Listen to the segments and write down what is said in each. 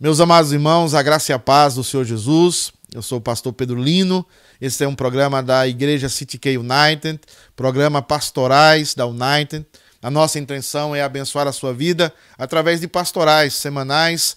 Meus amados irmãos, a graça e a paz do Senhor Jesus. Eu sou o pastor Pedro Lino. Esse é um programa da Igreja City K United, programa pastorais da United. A nossa intenção é abençoar a sua vida através de pastorais semanais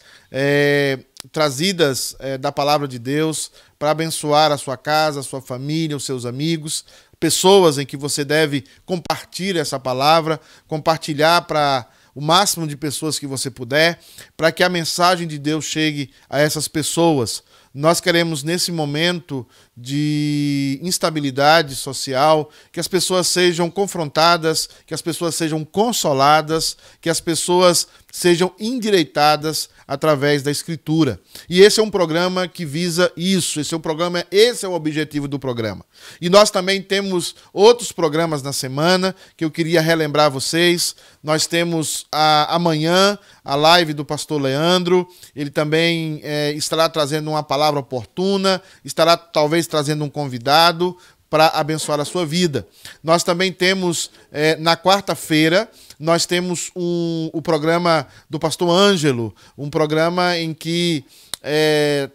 trazidas da palavra de Deus para abençoar a sua casa, a sua família, os seus amigos, pessoas em que você deve compartilhar essa palavra, compartilhar para o máximo de pessoas que você puder, para que a mensagem de Deus chegue a essas pessoas. Nós queremos, nesse momento de instabilidade social, que as pessoas sejam confrontadas, que as pessoas sejam consoladas, que as pessoas sejam endireitadas através da Escritura. E esse é um programa que visa isso, esse é o objetivo do programa. E nós também temos outros programas na semana que eu queria relembrar vocês. Nós temos amanhã a live do pastor Leandro, ele também estará trazendo uma palavra oportuna, estará talvez trazendo um convidado para abençoar a sua vida. Nós também temos, na quarta-feira, nós temos o programa do pastor Ângelo, um programa em que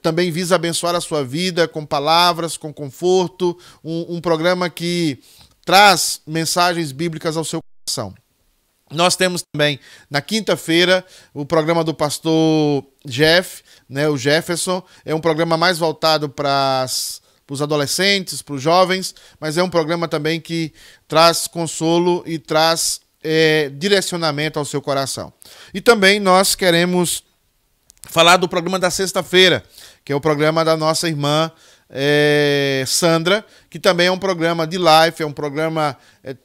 também visa abençoar a sua vida com palavras, com conforto, um programa que traz mensagens bíblicas ao seu coração. Nós temos também, na quinta-feira, o programa do pastor Jeff, o Jefferson. É um programa mais voltado para os adolescentes, para os jovens, mas é um programa também que traz consolo e traz direcionamento ao seu coração. E também nós queremos falar do programa da sexta-feira, que é o programa da nossa irmã Sandra, que também é um programa de live, é um programa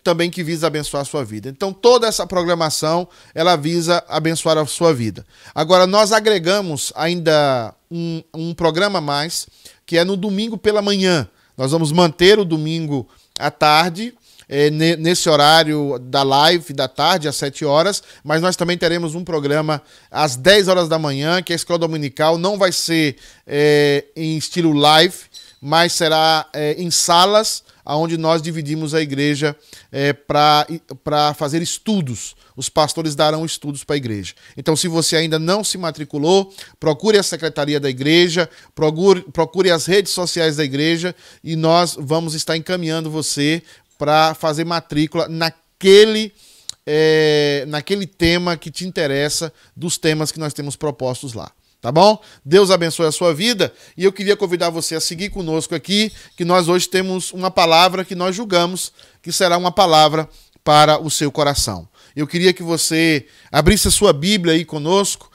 também que visa abençoar a sua vida. Então toda essa programação, ela visa abençoar a sua vida. Agora nós agregamos ainda um programa a mais, que é no domingo pela manhã. Nós vamos manter o domingo à tarde, nesse horário da live da tarde, às 7 horas, mas nós também teremos um programa às 10 horas da manhã, que é a Escola Dominical. Não vai ser em estilo live, mas será em salas, onde nós dividimos a igreja para fazer estudos. Os pastores darão estudos para a igreja. Então, se você ainda não se matriculou, procure a secretaria da igreja, procure as redes sociais da igreja e nós vamos estar encaminhando você para fazer matrícula naquele tema que te interessa, dos temas que nós temos propostos lá. Tá bom? Deus abençoe a sua vida e eu queria convidar você a seguir conosco aqui, que nós hoje temos uma palavra que nós julgamos que será uma palavra para o seu coração. Eu queria que você abrisse a sua Bíblia aí conosco.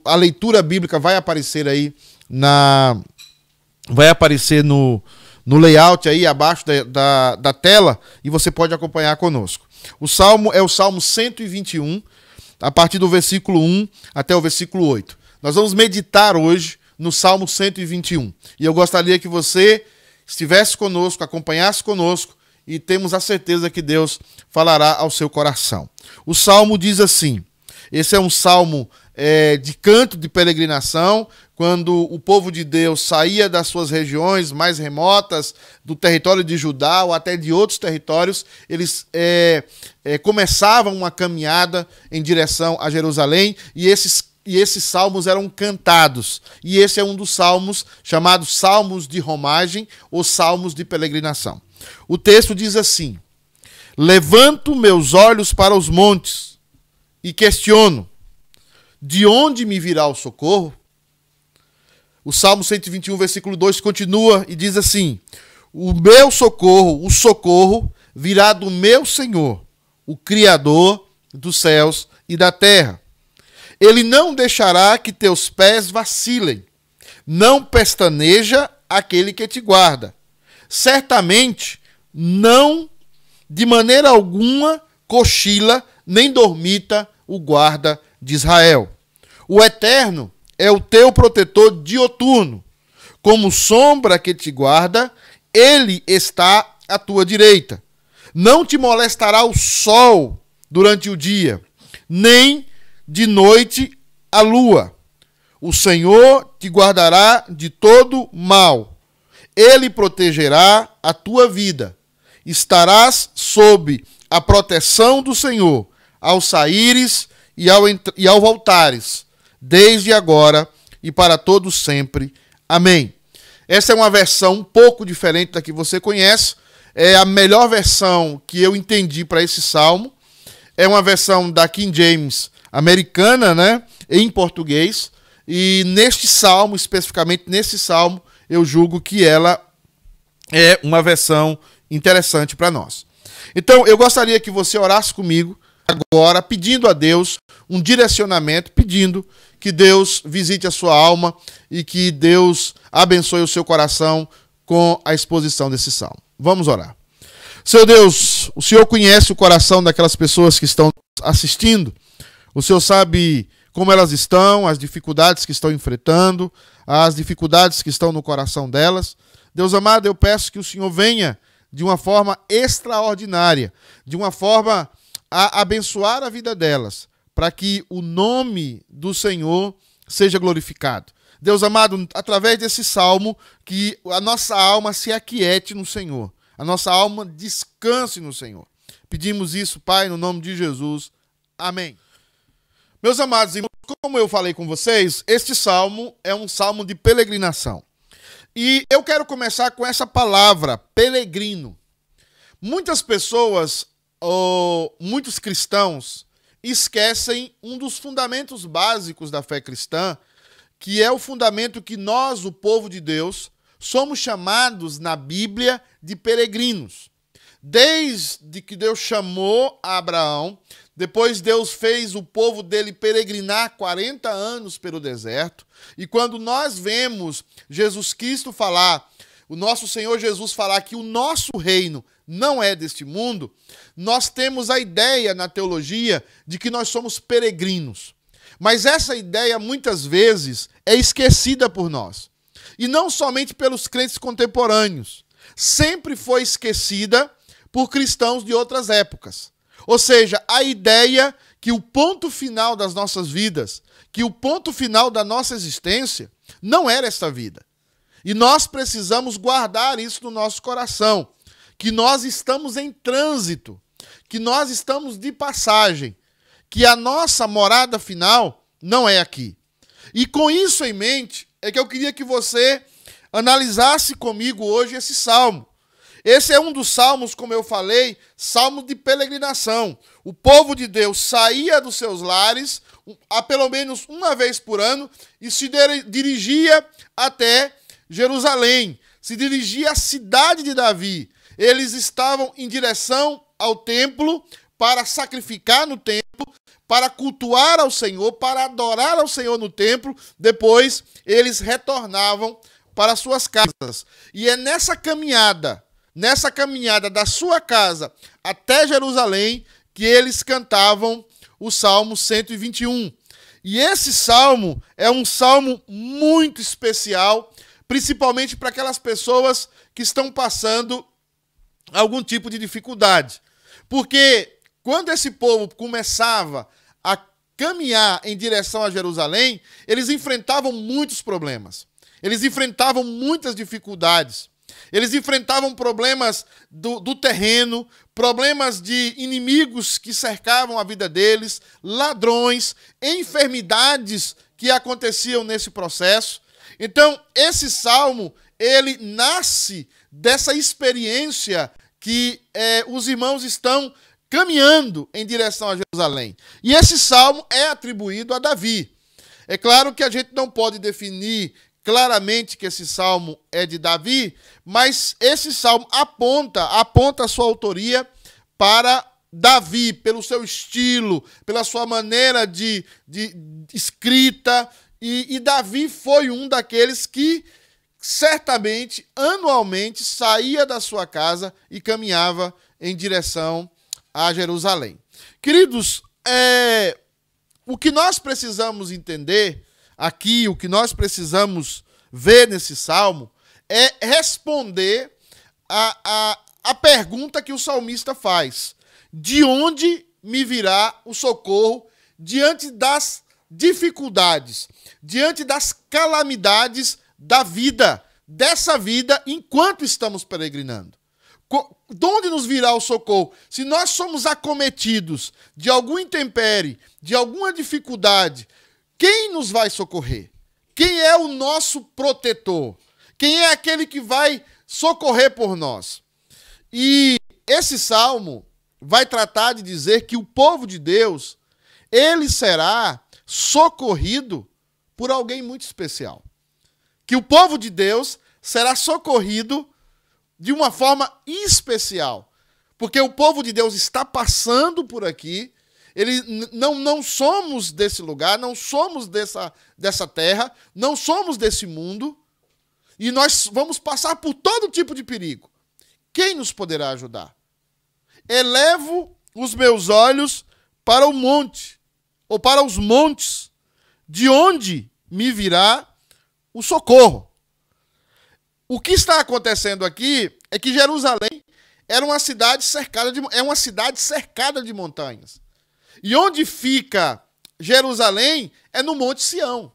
A leitura bíblica vai aparecer aí vai aparecer no layout aí abaixo da tela e você pode acompanhar conosco. O salmo é o Salmo 121, a partir do versículo 1 até o versículo 8. Nós vamos meditar hoje no Salmo 121. E eu gostaria que você estivesse conosco, acompanhasse conosco e temos a certeza que Deus falará ao seu coração. O Salmo diz assim, esse é um salmo de canto de peregrinação, quando o povo de Deus saía das suas regiões mais remotas, do território de Judá ou até de outros territórios, eles começavam uma caminhada em direção a Jerusalém e esses salmos eram cantados. E esse é um dos salmos chamados Salmos de Romagem ou Salmos de Peregrinação. O texto diz assim: levanto meus olhos para os montes e questiono, de onde me virá o socorro? O Salmo 121, versículo 2 continua e diz assim: o meu socorro, o socorro, virá do meu Senhor, o Criador dos céus e da terra. Ele não deixará que teus pés vacilem, não pestaneja aquele que te guarda. Certamente não, de maneira alguma, cochila, nem dormita o guarda de Israel. O Eterno é o teu protetor dioturno. Como sombra que te guarda, ele está à tua direita. Não te molestará o sol durante o dia, nem de noite a lua. O Senhor te guardará de todo mal. Ele protegerá a tua vida. Estarás sob a proteção do Senhor, ao saíres e ao voltares, desde agora e para todos sempre. Amém. Essa é uma versão um pouco diferente da que você conhece. É a melhor versão que eu entendi para esse salmo. É uma versão da King James americana, né, em português. E neste salmo, especificamente nesse salmo, eu julgo que ela é uma versão interessante para nós. Então, eu gostaria que você orasse comigo agora, pedindo a Deus um direcionamento, pedindo que Deus visite a sua alma e que Deus abençoe o seu coração com a exposição desse salmo. Vamos orar. Seu Deus, o Senhor conhece o coração daquelas pessoas que estão assistindo. O Senhor sabe como elas estão, as dificuldades que estão enfrentando, as dificuldades que estão no coração delas. Deus amado, eu peço que o Senhor venha de uma forma extraordinária, de uma forma a abençoar a vida delas, para que o nome do Senhor seja glorificado. Deus amado, através desse salmo, que a nossa alma se aquiete no Senhor, a nossa alma descanse no Senhor. Pedimos isso, Pai, no nome de Jesus. Amém. Meus amados irmãos, como eu falei com vocês, este salmo é um salmo de peregrinação. E eu quero começar com essa palavra, peregrino. Muitas pessoas, ou muitos cristãos, esquecem um dos fundamentos básicos da fé cristã, que é o fundamento que nós, o povo de Deus, somos chamados na Bíblia de peregrinos. Desde que Deus chamou Abraão, depois Deus fez o povo dele peregrinar 40 anos pelo deserto. E quando nós vemos Jesus Cristo falar, o nosso Senhor Jesus falar que o nosso reino não é deste mundo, nós temos a ideia na teologia de que nós somos peregrinos. Mas essa ideia muitas vezes é esquecida por nós. E não somente pelos crentes contemporâneos. Sempre foi esquecida por cristãos de outras épocas. Ou seja, a ideia que o ponto final das nossas vidas, que o ponto final da nossa existência, não era esta vida. E nós precisamos guardar isso no nosso coração, que nós estamos em trânsito, que nós estamos de passagem, que a nossa morada final não é aqui. E com isso em mente, é que eu queria que você analisasse comigo hoje esse salmo. Esse é um dos salmos, como eu falei, salmo de peregrinação. O povo de Deus saía dos seus lares, a pelo menos uma vez por ano, e se dirigia até Jerusalém, se dirigia à cidade de Davi. Eles estavam em direção ao templo para sacrificar no templo, para cultuar ao Senhor, para adorar ao Senhor no templo. Depois, eles retornavam para suas casas. E é nessa caminhada da sua casa até Jerusalém, que eles cantavam o Salmo 121. E esse salmo é um salmo muito especial, principalmente para aquelas pessoas que estão passando algum tipo de dificuldade. Porque quando esse povo começava a caminhar em direção a Jerusalém, eles enfrentavam muitos problemas. Eles enfrentavam muitas dificuldades. Eles enfrentavam problemas do terreno, problemas de inimigos que cercavam a vida deles, ladrões, enfermidades que aconteciam nesse processo. Então, esse salmo, ele nasce dessa experiência que os irmãos estão caminhando em direção a Jerusalém. E esse salmo é atribuído a Davi. É claro que a gente não pode definir claramente que esse salmo é de Davi, mas esse salmo aponta a sua autoria para Davi, pelo seu estilo, pela sua maneira de escrita, e Davi foi um daqueles que certamente, anualmente, saía da sua casa e caminhava em direção a Jerusalém. Queridos, o que nós precisamos entender aqui, o que nós precisamos ver nesse salmo, é responder a pergunta que o salmista faz: de onde me virá o socorro diante das dificuldades, diante das calamidades da vida, dessa vida enquanto estamos peregrinando? De onde nos virá o socorro? Se nós somos acometidos de algum intempérie, de alguma dificuldade, quem nos vai socorrer? Quem é o nosso protetor? Quem é aquele que vai socorrer por nós? E esse salmo vai tratar de dizer que o povo de Deus, ele será socorrido por alguém muito especial. Que o povo de Deus será socorrido de uma forma especial. Porque o povo de Deus está passando por aqui. Não somos desse lugar, não somos dessa terra, não somos desse mundo. E nós vamos passar por todo tipo de perigo. Quem nos poderá ajudar? Elevo os meus olhos para o monte, ou para os montes, de onde me virá o socorro. O que está acontecendo aqui é que Jerusalém era uma cidade cercada de montanhas. E onde fica Jerusalém é no Monte Sião.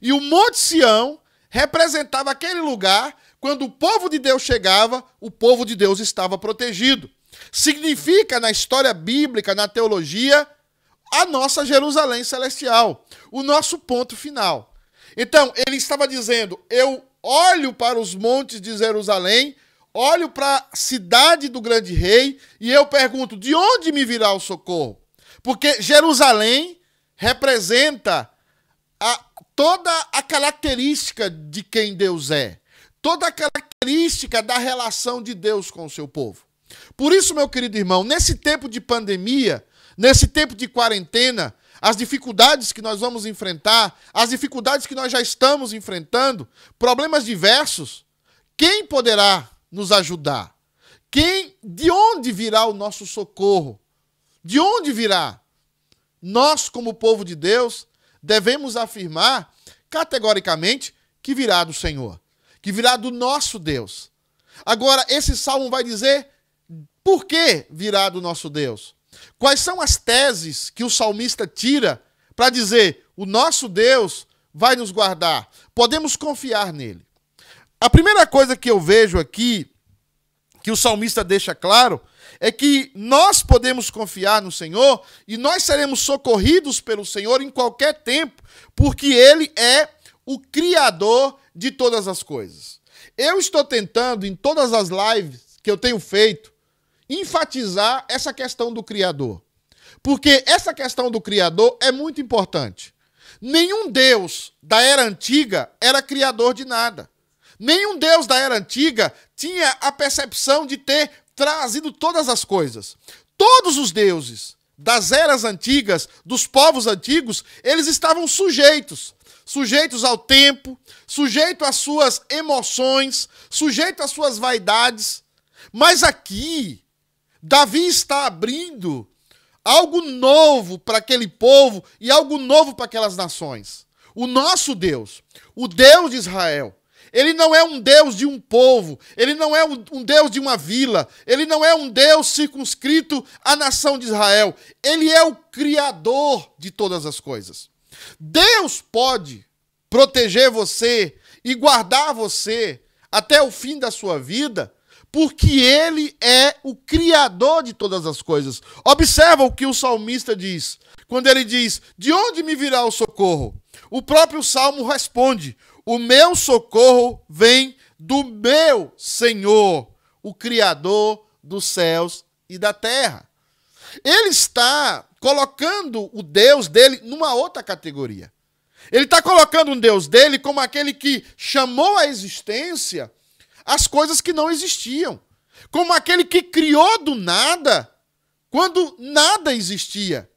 E o Monte Sião representava aquele lugar, quando o povo de Deus chegava, o povo de Deus estava protegido. Significa, na história bíblica, na teologia, a nossa Jerusalém celestial, o nosso ponto final. Então, ele estava dizendo, eu olho para os montes de Jerusalém, olho para a cidade do grande rei, e eu pergunto, de onde me virá o socorro? Porque Jerusalém representa toda a característica de quem Deus é, toda a característica da relação de Deus com o seu povo. Por isso, meu querido irmão, nesse tempo de pandemia, nesse tempo de quarentena, as dificuldades que nós vamos enfrentar, as dificuldades que nós já estamos enfrentando, problemas diversos, quem poderá nos ajudar? De onde virá o nosso socorro? De onde virá? Nós, como povo de Deus, devemos afirmar categoricamente que virá do Senhor, que virá do nosso Deus. Agora, esse salmo vai dizer por que virá do nosso Deus. Quais são as teses que o salmista tira para dizer o nosso Deus vai nos guardar? Podemos confiar nele. A primeira coisa que eu vejo aqui, que o salmista deixa claro, é que nós podemos confiar no Senhor e nós seremos socorridos pelo Senhor em qualquer tempo, porque Ele é o Criador de todas as coisas. Eu estou tentando, em todas as lives que eu tenho feito, enfatizar essa questão do Criador. Porque essa questão do Criador é muito importante. Nenhum Deus da era antiga era criador de nada. Nenhum Deus da era antiga tinha a percepção de ter trazido todas as coisas. Todos os deuses das eras antigas, dos povos antigos, eles estavam sujeitos ao tempo, sujeitos às suas emoções, sujeitos às suas vaidades. Mas aqui, Davi está abrindo algo novo para aquele povo e algo novo para aquelas nações. O nosso Deus, o Deus de Israel, ele não é um Deus de um povo, ele não é um Deus de uma vila, ele não é um Deus circunscrito à nação de Israel. Ele é o Criador de todas as coisas. Deus pode proteger você e guardar você até o fim da sua vida, porque ele é o Criador de todas as coisas. Observa o que o salmista diz, quando ele diz, de onde me virá o socorro? O próprio salmo responde, o meu socorro vem do meu Senhor, o Criador dos céus e da terra. Ele está colocando o Deus dele numa outra categoria. Ele está colocando um Deus dele como aquele que chamou à existência as coisas que não existiam. Como aquele que criou do nada, quando nada existia.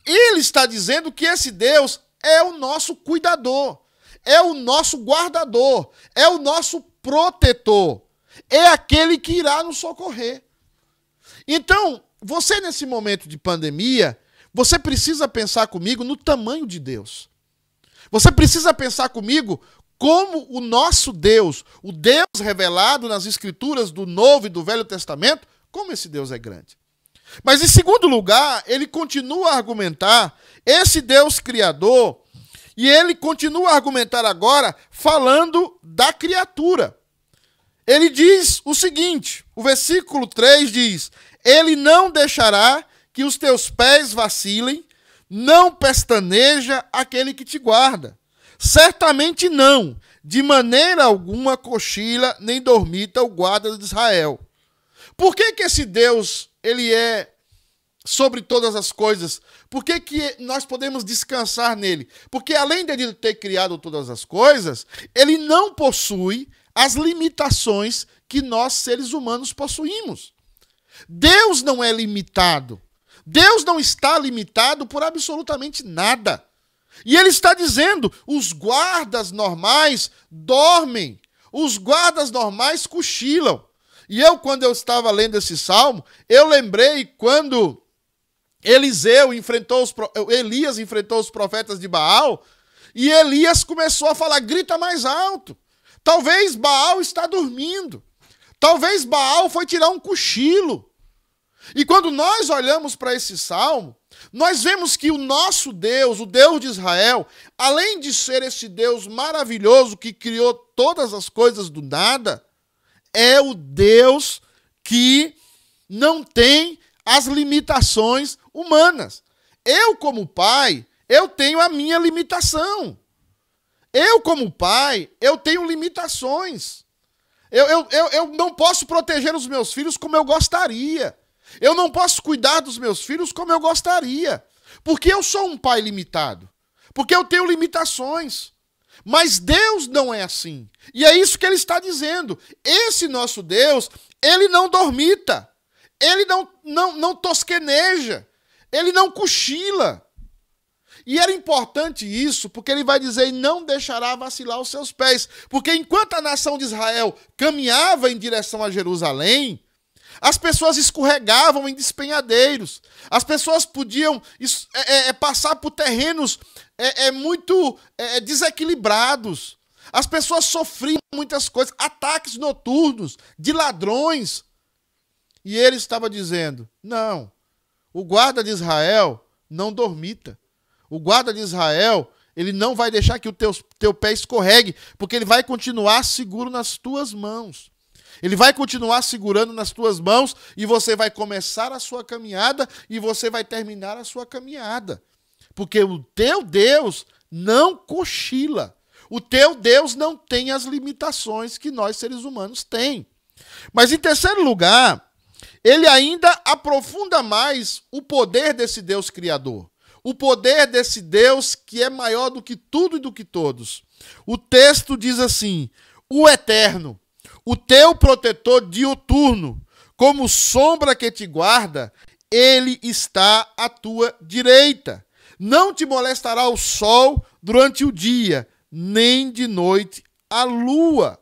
Ele está dizendo que esse Deus é o nosso cuidador, é o nosso guardador, é o nosso protetor, é aquele que irá nos socorrer. Então, você nesse momento de pandemia, você precisa pensar comigo no tamanho de Deus. Você precisa pensar comigo como o nosso Deus, o Deus revelado nas Escrituras do Novo e do Velho Testamento, como esse Deus é grande. Mas, em segundo lugar, ele continua a argumentar esse Deus criador, e ele continua a argumentar agora falando da criatura. Ele diz o seguinte, o versículo 3 diz, ele não deixará que os teus pés vacilem, não pestaneja aquele que te guarda. Certamente não, de maneira alguma cochila nem dormita o guarda de Israel. Por que que esse Deus, ele é sobre todas as coisas? Por que que nós podemos descansar nele? Porque além de ele ter criado todas as coisas, ele não possui as limitações que nós, seres humanos, possuímos. Deus não é limitado. Deus não está limitado por absolutamente nada. E ele está dizendo, os guardas normais dormem, os guardas normais cochilam. E quando eu estava lendo esse salmo, eu lembrei quando Elias enfrentou os profetas de Baal, e Elias começou a falar, grita mais alto. Talvez Baal está dormindo. Talvez Baal foi tirar um cochilo. E quando nós olhamos para esse salmo, nós vemos que o nosso Deus, o Deus de Israel, além de ser esse Deus maravilhoso que criou todas as coisas do nada, é o Deus que não tem as limitações humanas. Eu, como pai, eu tenho a minha limitação. Eu, como pai, eu tenho limitações. Eu não posso proteger os meus filhos como eu gostaria. Eu não posso cuidar dos meus filhos como eu gostaria. Porque eu sou um pai limitado. Porque eu tenho limitações. Mas Deus não é assim. E é isso que ele está dizendo. Esse nosso Deus, ele não dormita. Ele não tosqueneja. Ele não cochila. E era importante isso, porque ele vai dizer, e não deixará vacilar os seus pés. Porque enquanto a nação de Israel caminhava em direção a Jerusalém, as pessoas escorregavam em despenhadeiros. As pessoas podiam passar por terrenos muito desequilibrados. As pessoas sofriam muitas coisas, ataques noturnos de ladrões. E ele estava dizendo, não, o guarda de Israel não dormita. O guarda de Israel, ele não vai deixar que o teu pé escorregue, porque ele vai continuar seguro nas tuas mãos. Ele vai continuar segurando nas tuas mãos e você vai começar a sua caminhada e você vai terminar a sua caminhada. Porque o teu Deus não cochila. O teu Deus não tem as limitações que nós, seres humanos, tem. Mas, em terceiro lugar, ele ainda aprofunda mais o poder desse Deus criador. O poder desse Deus que é maior do que tudo e do que todos. O texto diz assim, o Eterno, o teu protetor diuturno, como sombra que te guarda, ele está à tua direita. Não te molestará o sol durante o dia, nem de noite a lua.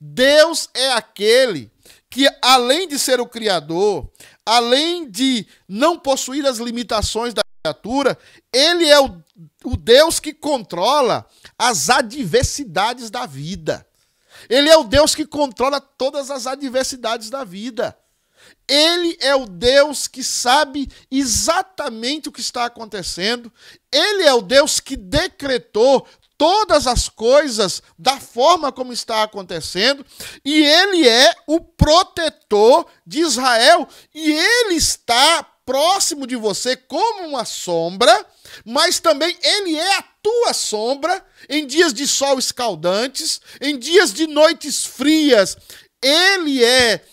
Deus é aquele que, além de ser o Criador, além de não possuir as limitações da criatura, ele é o Deus que controla as adversidades da vida. Ele é o Deus que controla todas as adversidades da vida. Ele é o Deus que sabe exatamente o que está acontecendo. Ele é o Deus que decretou todas as coisas da forma como está acontecendo. E ele é o protetor de Israel. E ele está próximo de você como uma sombra, mas também ele é a tua sombra em dias de sol escaldantes, em dias de noites frias. Ele é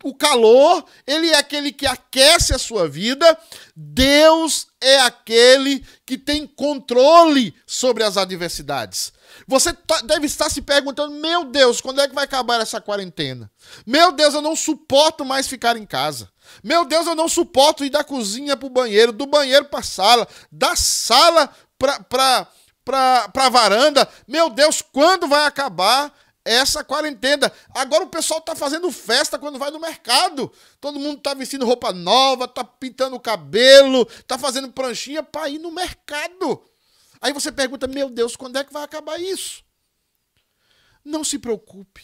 o calor, ele é aquele que aquece a sua vida. Deus é aquele que tem controle sobre as adversidades. Você deve estar se perguntando, meu Deus, quando é que vai acabar essa quarentena? Meu Deus, eu não suporto mais ficar em casa. Meu Deus, eu não suporto ir da cozinha para o banheiro, do banheiro para a sala, da sala para a varanda. Meu Deus, quando vai acabar essa quarentena? Agora o pessoal está fazendo festa quando vai no mercado. Todo mundo está vestindo roupa nova, está pintando o cabelo, está fazendo pranchinha para ir no mercado. Aí você pergunta, meu Deus, quando é que vai acabar isso? Não se preocupe.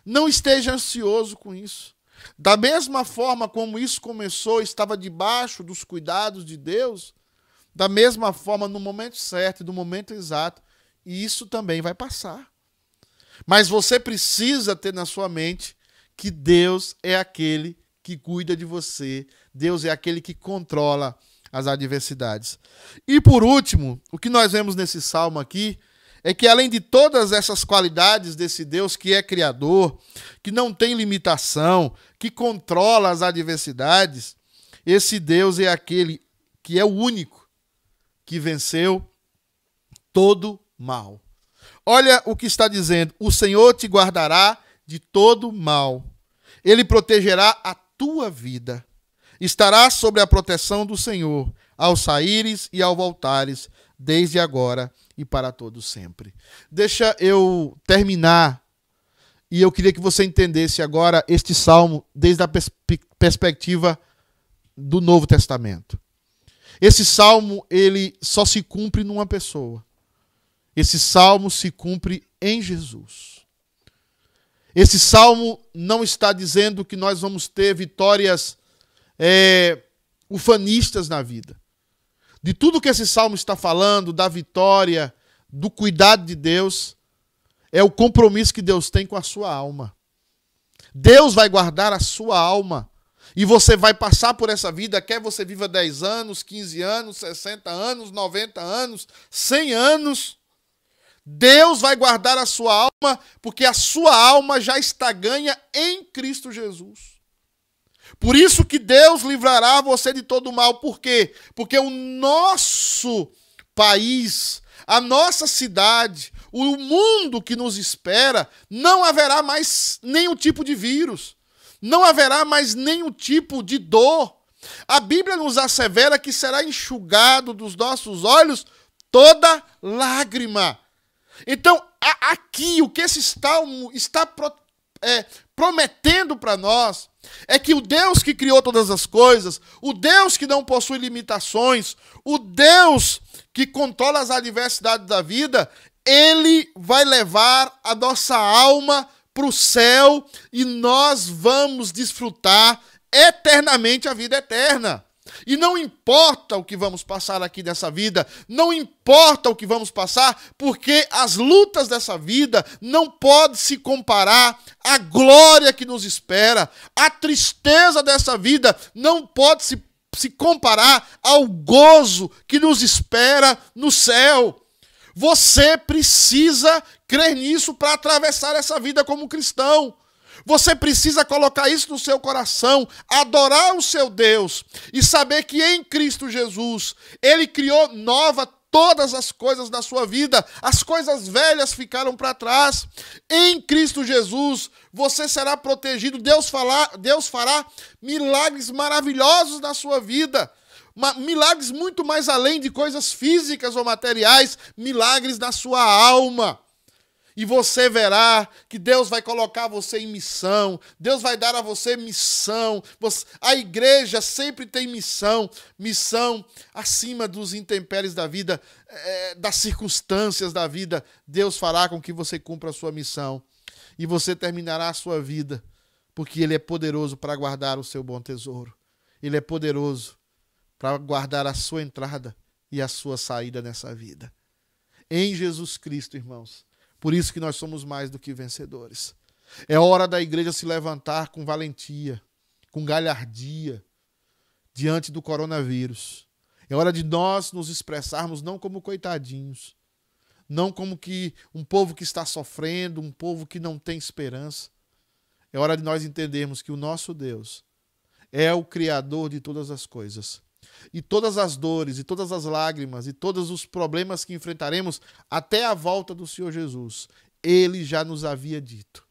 Não esteja ansioso com isso. Da mesma forma como isso começou, estava debaixo dos cuidados de Deus, da mesma forma, no momento certo e no momento exato, isso também vai passar. Mas você precisa ter na sua mente que Deus é aquele que cuida de você, Deus é aquele que controla as adversidades. E por último, o que nós vemos nesse salmo aqui é que além de todas essas qualidades desse Deus que é criador, que não tem limitação, que controla as adversidades, esse Deus é aquele que é o único que venceu todo mal. Olha o que está dizendo: o Senhor te guardará de todo mal. Ele protegerá a tua vida. Estarás sob a proteção do Senhor, ao saíres e ao voltares, desde agora e para todo sempre. Deixa eu terminar, e eu queria que você entendesse agora este salmo desde a perspectiva do Novo Testamento. Esse salmo, ele só se cumpre numa pessoa. Esse salmo se cumpre em Jesus. Esse salmo não está dizendo que nós vamos ter vitórias ufanistas na vida. De tudo que esse salmo está falando, da vitória, do cuidado de Deus, é o compromisso que Deus tem com a sua alma. Deus vai guardar a sua alma. E você vai passar por essa vida, quer você viva 10 anos, 15 anos, 60 anos, 90 anos, 100 anos. Deus vai guardar a sua alma, porque a sua alma já está ganha em Cristo Jesus. Por isso que Deus livrará você de todo mal. Por quê? Porque o nosso país, a nossa cidade, o mundo que nos espera, não haverá mais nenhum tipo de vírus. Não haverá mais nenhum tipo de dor. A Bíblia nos assevera que será enxugado dos nossos olhos toda lágrima. Então, aqui, o que esse salmo está prometendo para nós é que o Deus que criou todas as coisas, o Deus que não possui limitações, o Deus que controla as adversidades da vida, Ele vai levar a nossa alma para o céu e nós vamos desfrutar eternamente a vida eterna. E não importa o que vamos passar aqui nessa vida, não importa o que vamos passar, porque as lutas dessa vida não podem se comparar à glória que nos espera. A tristeza dessa vida não pode se comparar ao gozo que nos espera no céu. Você precisa crer nisso para atravessar essa vida como cristão. Você precisa colocar isso no seu coração, adorar o seu Deus e saber que em Cristo Jesus, Ele criou nova todas as coisas da sua vida. As coisas velhas ficaram para trás. Em Cristo Jesus, você será protegido. Deus fará milagres maravilhosos na sua vida. Milagres muito mais além de coisas físicas ou materiais, milagres na sua alma. E você verá que Deus vai colocar você em missão. Deus vai dar a você missão. A igreja sempre tem missão. Missão acima dos intempéries da vida, das circunstâncias da vida. Deus fará com que você cumpra a sua missão. E você terminará a sua vida. Porque Ele é poderoso para guardar o seu bom tesouro. Ele é poderoso para guardar a sua entrada e a sua saída nessa vida. Em Jesus Cristo, irmãos. Por isso que nós somos mais do que vencedores. É hora da igreja se levantar com valentia, com galhardia, diante do coronavírus. É hora de nós nos expressarmos não como coitadinhos, não como que um povo que está sofrendo, um povo que não tem esperança. É hora de nós entendermos que o nosso Deus é o Criador de todas as coisas. E todas as dores, e todas as lágrimas, e todos os problemas que enfrentaremos até a volta do Senhor Jesus, Ele já nos havia dito.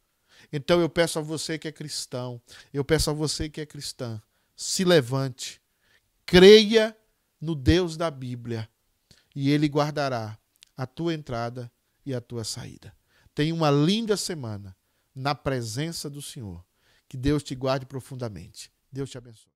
Então eu peço a você que é cristão, eu peço a você que é cristã, se levante, creia no Deus da Bíblia, e Ele guardará a tua entrada e a tua saída. Tenha uma linda semana na presença do Senhor. Que Deus te guarde profundamente. Deus te abençoe.